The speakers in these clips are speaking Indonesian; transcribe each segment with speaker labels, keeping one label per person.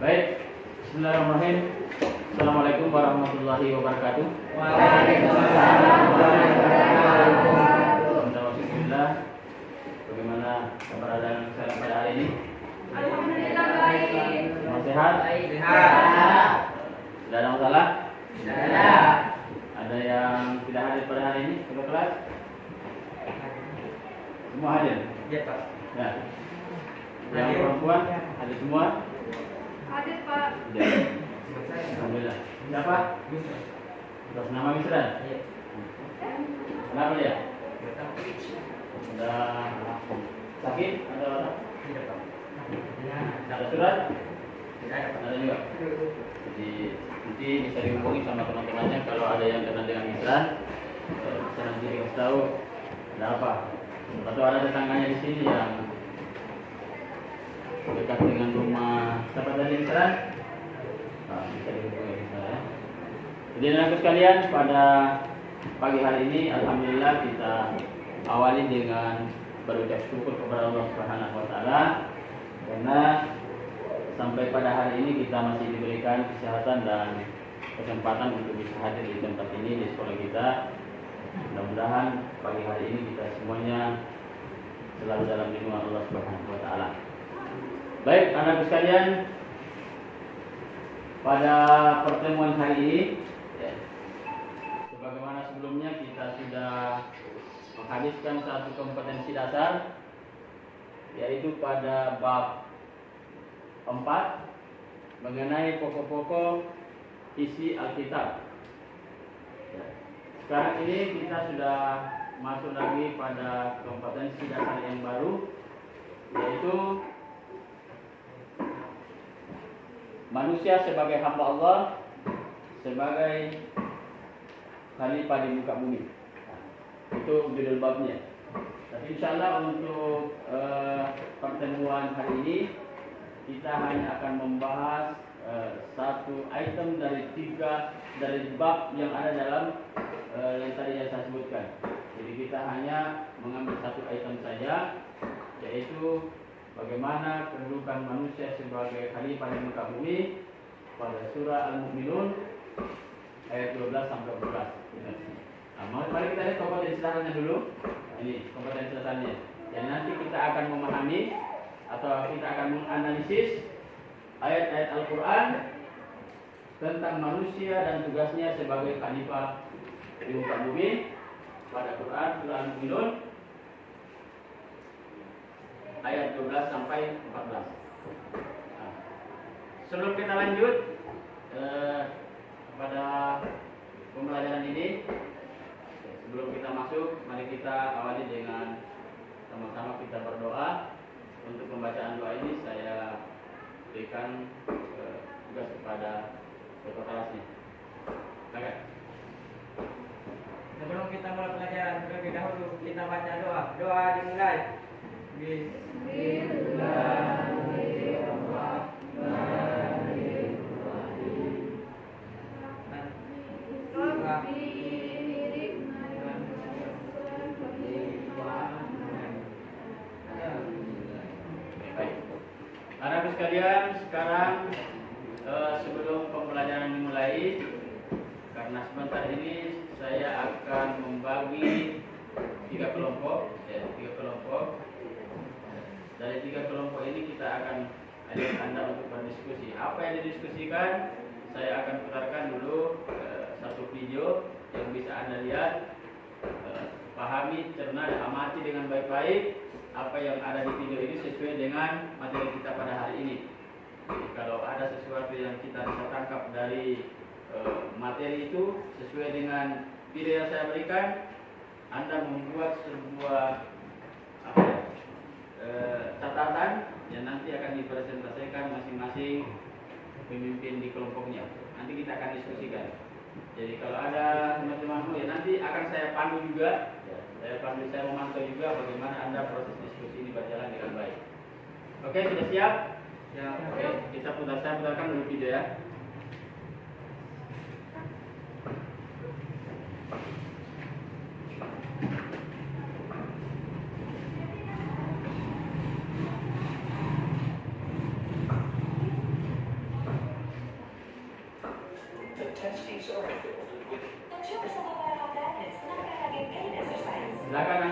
Speaker 1: Baik, bismillahirrahmanirrahim. Assalamualaikum warahmatullahi wabarakatuh.
Speaker 2: Waalaikumsalam warahmatullahi wabarakatuh.
Speaker 1: Alhamdulillah. Bagaimana keberadaan saya pada hari ini?
Speaker 2: Alhamdulillah baik.
Speaker 1: Semua sehat?
Speaker 2: Sehat.
Speaker 1: Tidak ada masalah?
Speaker 2: Tidak ada.
Speaker 1: Ada yang tidak hadir pada hari ini ke kelas? Semua hadir?
Speaker 2: Iya, Pak.
Speaker 1: Ya. Yang perempuan hadir semua?
Speaker 2: Hadir, Pak.
Speaker 1: Ya. Alhamdulillah. Siapa? Atas nama Misran?
Speaker 2: Iya.
Speaker 1: Kenapa dia? Sudah sakit atau apa?
Speaker 2: Tidak, Pak.
Speaker 1: Ada surat?
Speaker 2: Tidak ada, Pak.
Speaker 1: Ada juga. Jadi nanti bisa dihubungi sama teman-temannya kalau ada yang kenal dengan Misran, bisa nanti dikasih tahu ada apa. Atau ada tetangganya di sini yang dekat dengan rumah siapa tadi Misran? Nah, bisa dihubungi saya. Jadi anak sekalian, pada pagi hari ini alhamdulillah kita awali dengan berucap syukur kepada Allah Subhanahu wa taala karena sampai pada hari ini kita masih diberikan kesehatan dan kesempatan untuk bisa hadir di tempat ini di sekolah kita. Mudah-mudahan pagi hari ini kita semuanya selalu dalam lindungan Allah Subhanahu wa taala. Baik, anak sekalian, pada pertemuan hari ini sebagaimana sebelumnya kita sudah menghabiskan satu kompetensi dasar, yaitu pada bab 4 mengenai pokok-pokok isi Alkitab. Sekarang ini kita sudah masuk lagi pada kompetensi dasar yang baru, yaitu manusia sebagai hamba Allah, sebagai khalifah di muka bumi. Itu judul babnya. Tapi insya Allah untuk pertemuan hari ini kita hanya akan membahas satu item dari 3 dari bab yang ada dalam yang tadi saya sebutkan. Jadi kita hanya mengambil satu item saja, yaitu bagaimana kedudukan manusia sebagai khalifah di muka bumi pada surah Al-Mu'minun ayat 12 sampai 14. Mari kita lihat kompetensi dasarnya dulu. Ini kompetensi dasarnya. Dan nanti kita akan memahami atau kita akan menganalisis ayat-ayat Al-Quran tentang manusia dan tugasnya sebagai khalifah di muka bumi pada Quran surah Al-Mu'minun ayat 12 sampai 14. Sebelum kita lanjut pada pembelajaran ini, sebelum kita masuk, mari kita awali dengan sama-sama kita berdoa. Untuk pembacaan doa ini saya berikan tugas kepada ketua kelasnya. Silakan.
Speaker 3: Sebelum kita mulai pelajaran, terlebih dahulu kita baca doa. Doa dimulai.
Speaker 1: Anak sekalian, sekarang sebelum pembelajaran dimulai, karena sebentar ini saya akan membagi 3 kelompok, ya, 3 kelompok. Dari 3 kelompok ini kita akan ajak Anda untuk berdiskusi. Apa yang didiskusikan? Saya akan putarkan dulu satu video yang bisa Anda lihat, pahami, cerna, dan amati dengan baik-baik apa yang ada di video ini sesuai dengan materi kita pada hari ini. Jadi, kalau ada sesuatu yang kita bisa tangkap dari materi itu sesuai dengan video yang saya berikan, Anda membuat sebuah catatan yang nanti akan dipresentasikan masing-masing pemimpin di kelompoknya. Nanti kita akan diskusikan. Jadi kalau ada teman-temanmu ya nanti akan saya pandu juga. Ya, saya memantau juga bagaimana Anda proses diskusi ini berjalan dengan baik. Oke, sudah siap? Ya, oke. Saya putarkan dulu video ya.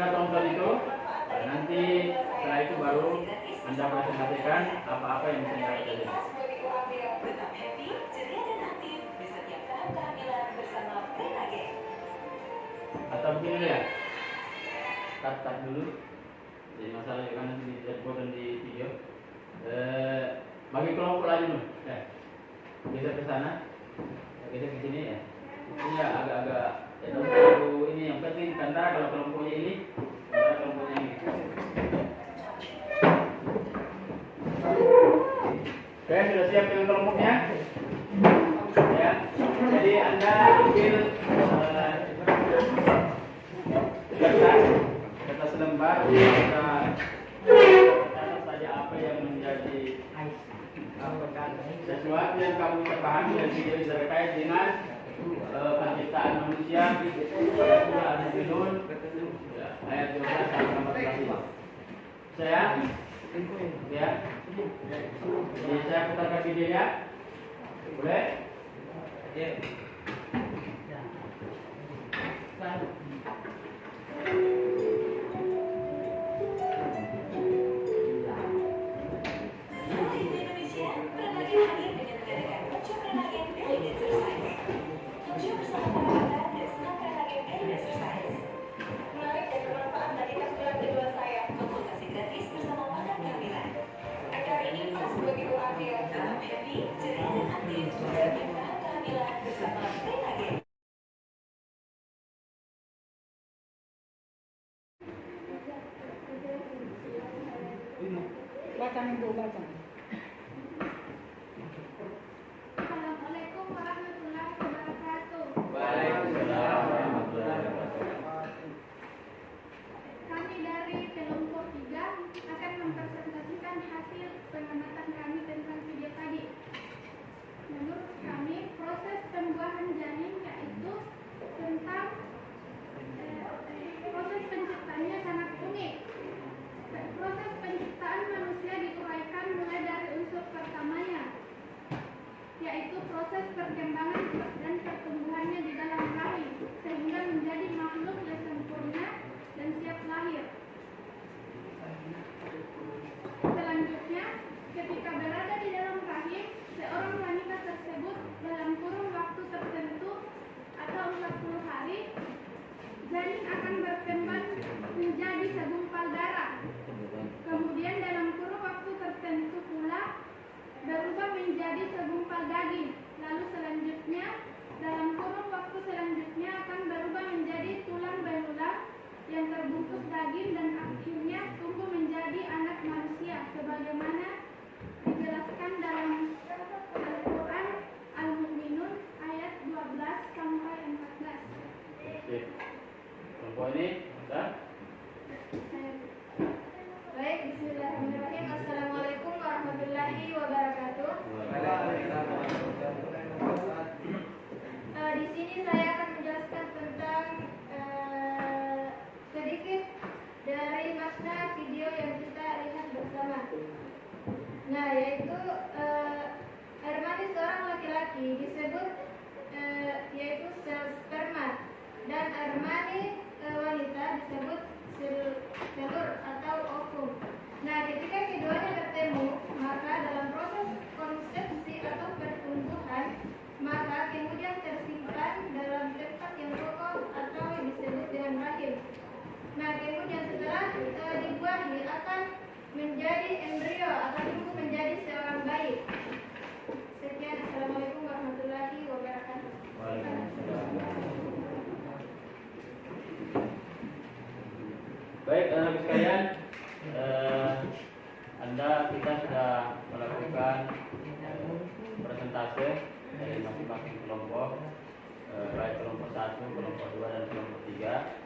Speaker 1: Anda tonton itu, nanti setelah itu baru Anda presentasikan apa-apa yang bisa Anda pelajari. Atau begini ya, cut dulu. Jadi masalah kan nanti dan di video. Bagi kelompok lagi dulu. Geser ke sana, geser ke sini ya. Ini ya agak-agak ini yang penting antara kalau kelompoknya ini, antara kelompoknya ini. Oke, sudah siap dengan kelompoknya? Ya. Jadi Anda ambil kertas lembar, kita catat saja apa yang menjadi sesuatu yang kamu pahami dan tidak terkait dengan penciptaan manusia. Surah Al-Mu'minun ayat 12 sampai 14. Saya ya. Jadi saya putarkan videonya. Boleh? Oke.
Speaker 4: Assalamualaikum warahmatullahi wabarakatuh.
Speaker 1: Waalaikumsalam warahmatullahi wabarakatuh.
Speaker 4: Kami dari kelompok 3 akan mempresentasikan hasil pengamatan kami tentang video tadi. Menurut kami, proses pembuahan janin yaitu tentang proses penciptaannya sangat unik. Proses penciptaan manusia diuraikan mulai dari unsur pertamanya, yaitu proses perkembangan dan pertumbuhannya di dalam rahim, sehingga menjadi makhluk yang sempurna dan siap lahir. Selanjutnya, ketika berada di dalam rahim, seorang wanita tersebut dalam kurun waktu tertentu atau 40 hari, janin akan berkembang menjadi segumpal darah. Kemudian dalam kurun waktu tertentu pula berubah menjadi segumpal daging. Lalu selanjutnya dalam kurun waktu selanjutnya akan berubah menjadi tulang belulang yang terbungkus daging dan akhirnya tumbuh menjadi anak manusia sebagaimana dijelaskan dalam Al-Quran Al-Mu'minun ayat 12 sampai 14.
Speaker 1: Oke. Kelompok ini, sudah?
Speaker 4: Baik, bismillahirrahmanirrahim. Assalamualaikum warahmatullahi wabarakatuh. Di sini saya akan menjelaskan tentang sedikit dari makna video yang kita lihat bersama. Nah, yaitu air mani seorang laki-laki disebut yaitu sel sperma, dan air mani wanita disebut telur atau ovum. Nah, ketika keduanya bertemu, maka dalam proses konsepsi atau pertumbuhan, maka kemudian tersimpan dalam tempat yang kokoh atau disebut dengan rahim. Nah, kemudian setelah dibuahi akan menjadi embrio atau tumbuh menjadi seorang bayi. Sekian, assalamualaikum warahmatullahi wabarakatuh.
Speaker 1: Baik, anak sekalian, kita sudah melakukan presentase dari masing-masing kelompok, baik kelompok 1, kelompok 2, dan kelompok 3.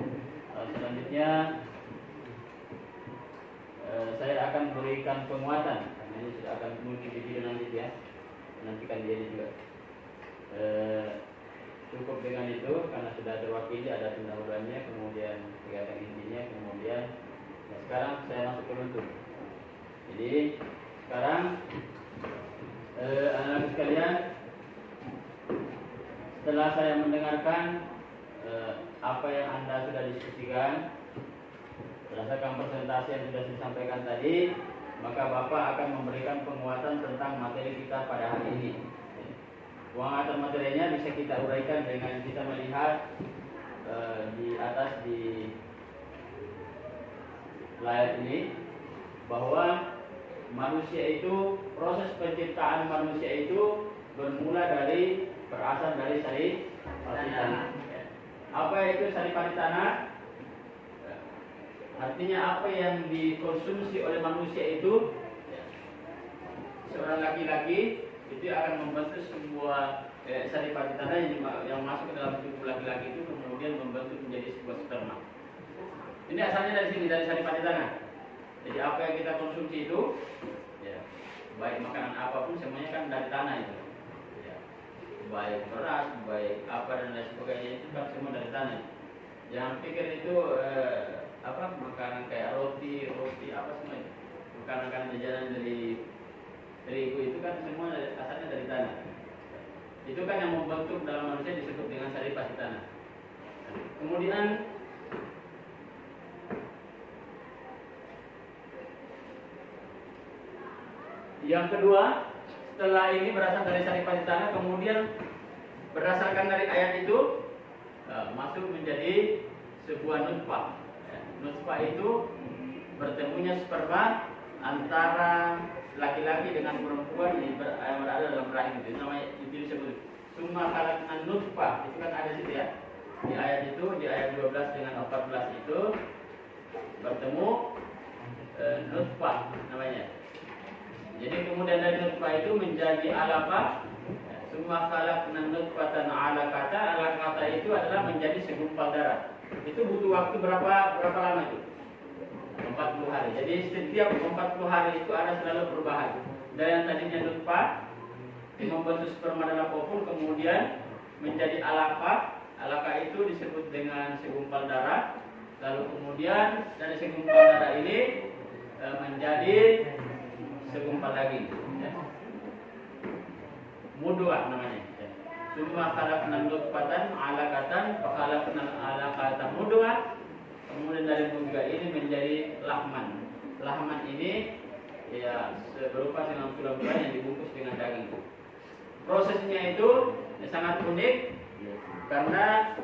Speaker 1: Selanjutnya saya akan berikan penguatan, karena ini sudah akan muncul di video nanti ya, nantikan dia juga. Cukup dengan itu karena sudah terwakili, ada pendahuluannya, kemudian kegiatan intinya, kemudian sekarang saya masuk ke bentuk. Jadi sekarang anak-anak sekalian, setelah saya mendengarkan apa yang Anda sudah diskusikan, berdasarkan presentasi yang sudah disampaikan tadi, maka Bapak akan memberikan penguatan tentang materi kita pada hari ini. Penguatan materinya bisa kita uraikan dengan kita melihat di atas di layar ini bahwa manusia itu, proses penciptaan manusia itu bermula dari berasal dari saripati tanah. Apa itu saripati tanah? Artinya apa yang dikonsumsi oleh manusia itu, seorang laki-laki itu akan membentuk sebuah saripati tanah yang masuk ke dalam tubuh laki-laki itu kemudian membentuk menjadi sebuah sperma. Ini asalnya dari sini, dari saripati tanah. Jadi apa yang kita konsumsi itu, ya, baik makanan apapun semuanya kan dari tanah itu. Ya, baik beras, baik apa dan lain sebagainya itu kan semua dari tanah. Jangan pikir itu makanan kayak roti apa semua itu. Makanan jajanan dari terigu itu kan semua asalnya dari tanah. Itu kan yang membentuk dalam manusia disebut dengan saripati tanah. Kemudian yang kedua, setelah ini berasal dari saripati tanah, kemudian berdasarkan dari ayat itu masuk menjadi sebuah nutfah. Nutfah itu bertemunya sperma antara laki-laki dengan perempuan yang berada dalam rahim itu. Namanya itu disebut summa khalaqnan nutfah. Itu kan ada situ ya. Di ayat itu, di ayat 12 dengan 14 itu bertemu nutfah namanya. Jadi kemudian dari nutfah itu menjadi alaqah. Summa khalaqnan nutfatan alaqata. Alaqata itu adalah menjadi segumpal darah. Itu butuh waktu berapa lama itu? 40 hari. Jadi setiap 40 hari itu ada selalu perubahan. Dari yang tadinya nutfah membentuk sperma dalam popul, kemudian menjadi alaqah. Alaqah itu disebut dengan segumpal darah. Lalu kemudian dari segumpal darah ini menjadi segumpal daging. Mudghah namanya. Summa khalaqnal nutfatan 'alaqatan fa khalaqnal 'alaqata mudghah. Kemudian dari mudghah ini menjadi lahman. Lahman ini ya berupa dengan tulang-tulang yang dibungkus dengan daging. Prosesnya itu sangat unik karena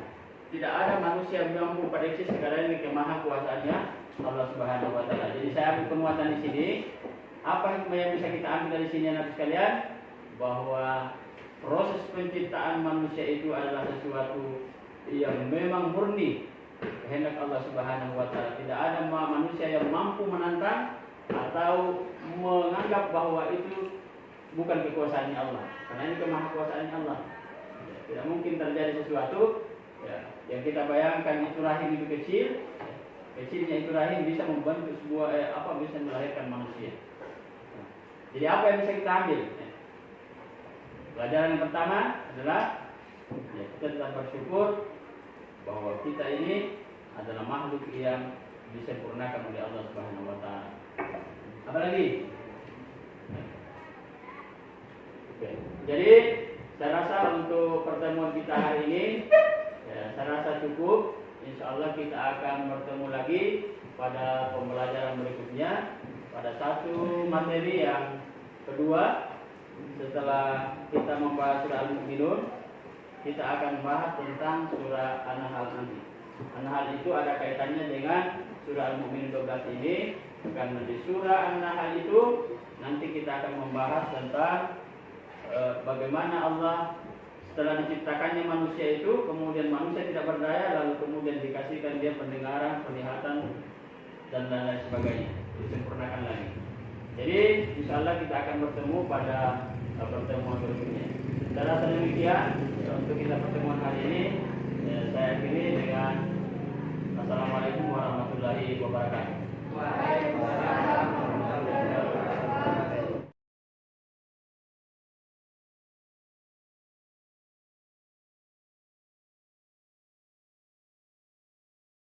Speaker 1: tidak ada manusia yang mampu prediksi segala ini kemahakuasaannya Allah Subhanahu wa taala. Jadi saya ambil penguatan di sini. Apa yang bisa kita ambil dari sini anak sekalian? Bahwa proses penciptaan manusia itu adalah sesuatu yang memang murni kehendak Allah Subhanahu wa taala. Tidak ada manusia yang mampu menantang atau menganggap bahwa itu bukan kekuasaannya Allah. Karena ini kemahakuasaannya Allah. Tidak mungkin terjadi sesuatu yang kita bayangkan itu rahim itu kecil. Kecilnya itu rahim bisa membentuk sebuah bisa melahirkan manusia. Jadi apa yang bisa kita ambil? Pelajaran yang pertama adalah kita tetap bersyukur bahwa kita ini adalah makhluk yang disempurnakan oleh Allah Subhanahu wa taala. Apalagi? Jadi saya rasa untuk pertemuan kita hari ini saya rasa cukup. Insya Allah kita akan bertemu lagi pada pembelajaran berikutnya pada satu materi yang kedua. Setelah kita membahas surah Al-Mu'minun, kita akan bahas tentang surah An-Nahl nanti. An-Nahl itu ada kaitannya dengan surah Al-Mu'minun 12 ini. Karena di surah An-Nahl itu nanti kita akan membahas tentang bagaimana Allah setelah diciptakannya manusia itu, kemudian manusia tidak berdaya, lalu kemudian dikasihkan dia pendengaran, penglihatan, dan lain sebagainya, disempurnakan lagi. Jadi insya Allah kita akan bertemu pada pertemuan berikutnya. Saya rasa demikian untuk kita pertemuan hari ini. Saya akhiri dengan Assalamualaikum warahmatullahi wabarakatuh.
Speaker 4: Waalaikumsalam.